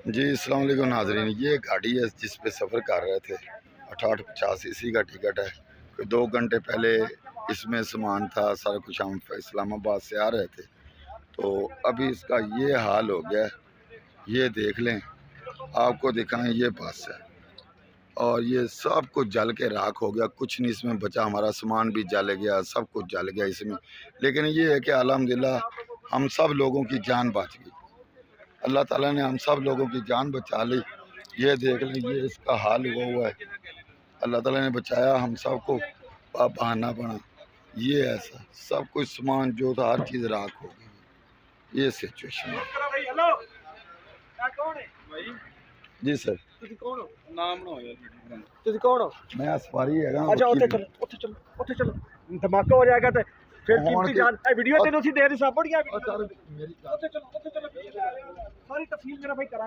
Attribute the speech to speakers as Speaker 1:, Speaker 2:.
Speaker 1: जी अस्सलाम वालेकुम नाज़रीन, ये गाड़ी है जिस पे सफ़र कर रहे थे। 6850 इसी का टिकट है। कोई 2 घंटे पहले इसमें सामान था, सारा कुछ हम इस्लामाबाद से आ रहे थे, तो अभी इसका ये हाल हो गया है। ये देख लें, आपको दिखाएं, ये बस है और ये सब कुछ जल के राख हो गया, कुछ नहीं इसमें बचा। हमारा सामान भी जल गया, सब कुछ जल गया इसमें। लेकिन ये है कि अल्हम्दुलिल्लाह हम सब लोगों की जान बच गई। अल्लाह ताला ने हम सब लोगों की जान बचा ली। ये देख लें, ये इसका हाल हुआ है। अल्लाह ताला ने बचाया, हम सबको बहाना बना। ये ऐसा सब कुछ सामान जो था, हर चीज़ राख हो गई। ये सिचुएशन है जी सर। मैं सवारी है।
Speaker 2: अच्छा उत्थे चलो, उत्थे चलो, उत्थे चलो, धमाका हो जाएगा तो फिर कीमती जान वीडियो तेन उसी देर साबड़ गया। उत्थे चलो, उत्थे चलो, सारी तफसील मेरा भाई करा।